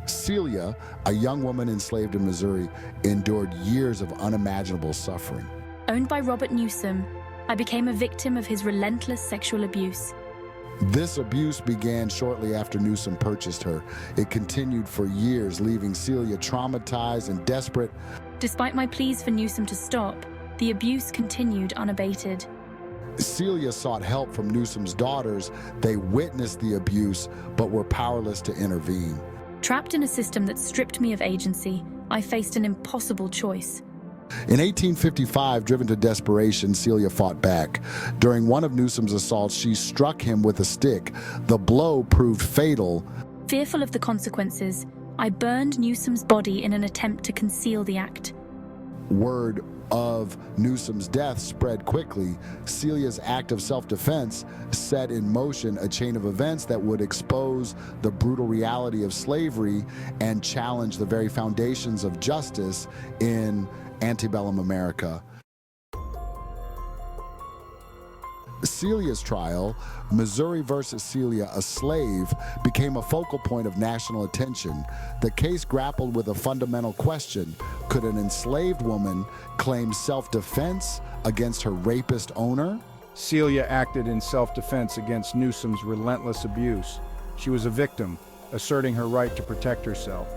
Celia, a young woman enslaved in Missouri, endured years of unimaginable suffering. Owned by Robert Newsom, I became a victim of his relentless sexual abuse. This abuse began shortly after Newsom purchased her. It continued for years, leaving Celia traumatized and desperate. Despite my pleas for Newsom to stop, the abuse continued unabated. Celia sought help from Newsom's daughters. They witnessed the abuse, but were powerless to intervene. Trapped in a system that stripped me of agency, I faced an impossible choice. In 1855, driven to desperation, Celia fought back. During one of Newsom's assaults, she struck him with a stick. The blow proved fatal. Fearful of the consequences, I burned Newsom's body in an attempt to conceal the act. Word of Newsom's death spread quickly. Celia's act of self-defense set in motion a chain of events that would expose the brutal reality of slavery and challenge the very foundations of justice in antebellum America. Celia's trial, Missouri versus Celia, a slave, became a focal point of national attention. The case grappled with a fundamental question: could an enslaved woman claim self-defense against her rapist owner? Celia acted in self-defense against Newsom's relentless abuse. She was a victim, asserting her right to protect herself.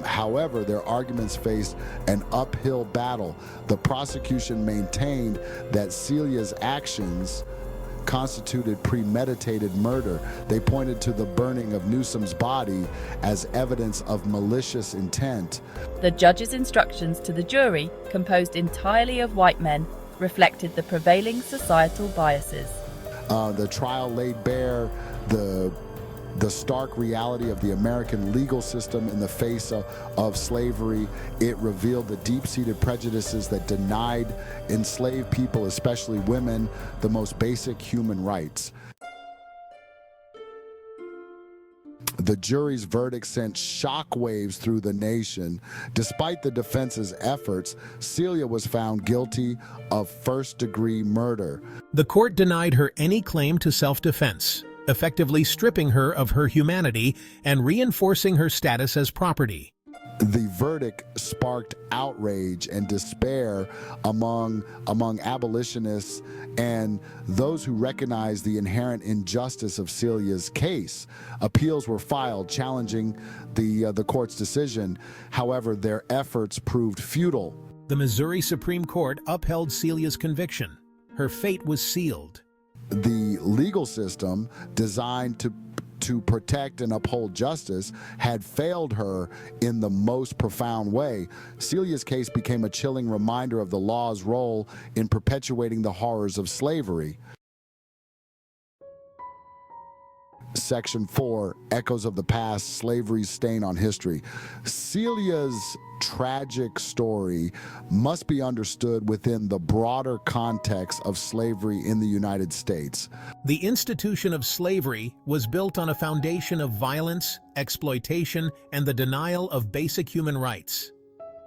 However, their arguments faced an uphill battle. The prosecution maintained that Celia's actions constituted premeditated murder. They pointed to the burning of Newsom's body as evidence of malicious intent. The judge's instructions to the jury, composed entirely of white men, reflected the prevailing societal biases. The trial laid bare the stark reality of the American legal system in the face of slavery. It revealed the deep-seated prejudices that denied enslaved people, especially women, the most basic human rights. The jury's verdict sent shockwaves through the nation. Despite the defense's efforts, Celia was found guilty of first-degree murder. The court denied her any claim to self-defense, effectively stripping her of her humanity and reinforcing her status as property. The verdict sparked outrage and despair among abolitionists and those who recognized the inherent injustice of Celia's case. Appeals were filed challenging the court's decision. However, their efforts proved futile. The Missouri Supreme Court upheld Celia's conviction. Her fate was sealed. The legal system, designed to protect and uphold justice, had failed her in the most profound way. Celia's case became a chilling reminder of the law's role in perpetuating the horrors of slavery. Section 4, Echoes of the Past, Slavery's Stain on History. Celia's tragic story must be understood within the broader context of slavery in the United States. The institution of slavery was built on a foundation of violence, exploitation, and the denial of basic human rights.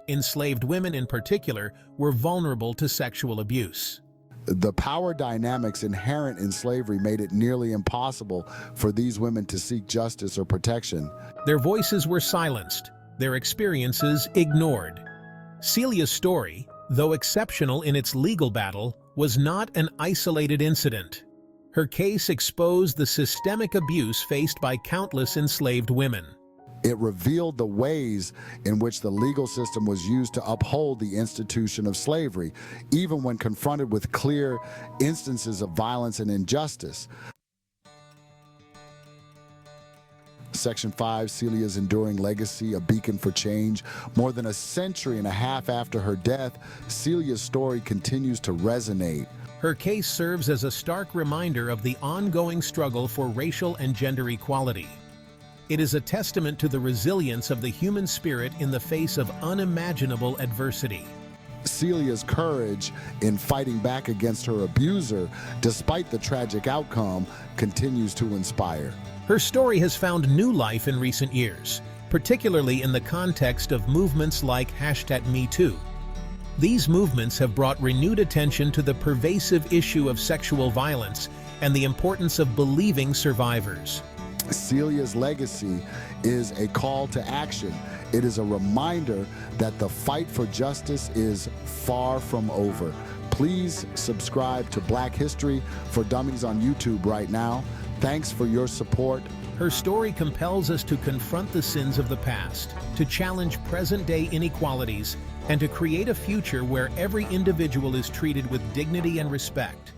Enslaved women in particular were vulnerable to sexual abuse. The power dynamics inherent in slavery made it nearly impossible for these women to seek justice or protection. Their voices were silenced, their experiences ignored. Celia's story, though exceptional in its legal battle, was not an isolated incident. Her case exposed the systemic abuse faced by countless enslaved women. It revealed the ways in which the legal system was used to uphold the institution of slavery, even when confronted with clear instances of violence and injustice. Section 5, Celia's enduring legacy, a beacon for change. More than a century and a half after her death, Celia's story continues to resonate. Her case serves as a stark reminder of the ongoing struggle for racial and gender equality. It is a testament to the resilience of the human spirit in the face of unimaginable adversity. Celia's courage in fighting back against her abuser, despite the tragic outcome, continues to inspire. Her story has found new life in recent years, particularly in the context of movements like #MeToo. These movements have brought renewed attention to the pervasive issue of sexual violence and the importance of believing survivors. Celia's legacy is a call to action. It is a reminder that the fight for justice is far from over. Please subscribe to Black History for Dummies on YouTube right now. Thanks for your support. Her story compels us to confront the sins of the past, to challenge present-day inequalities, and to create a future where every individual is treated with dignity and respect.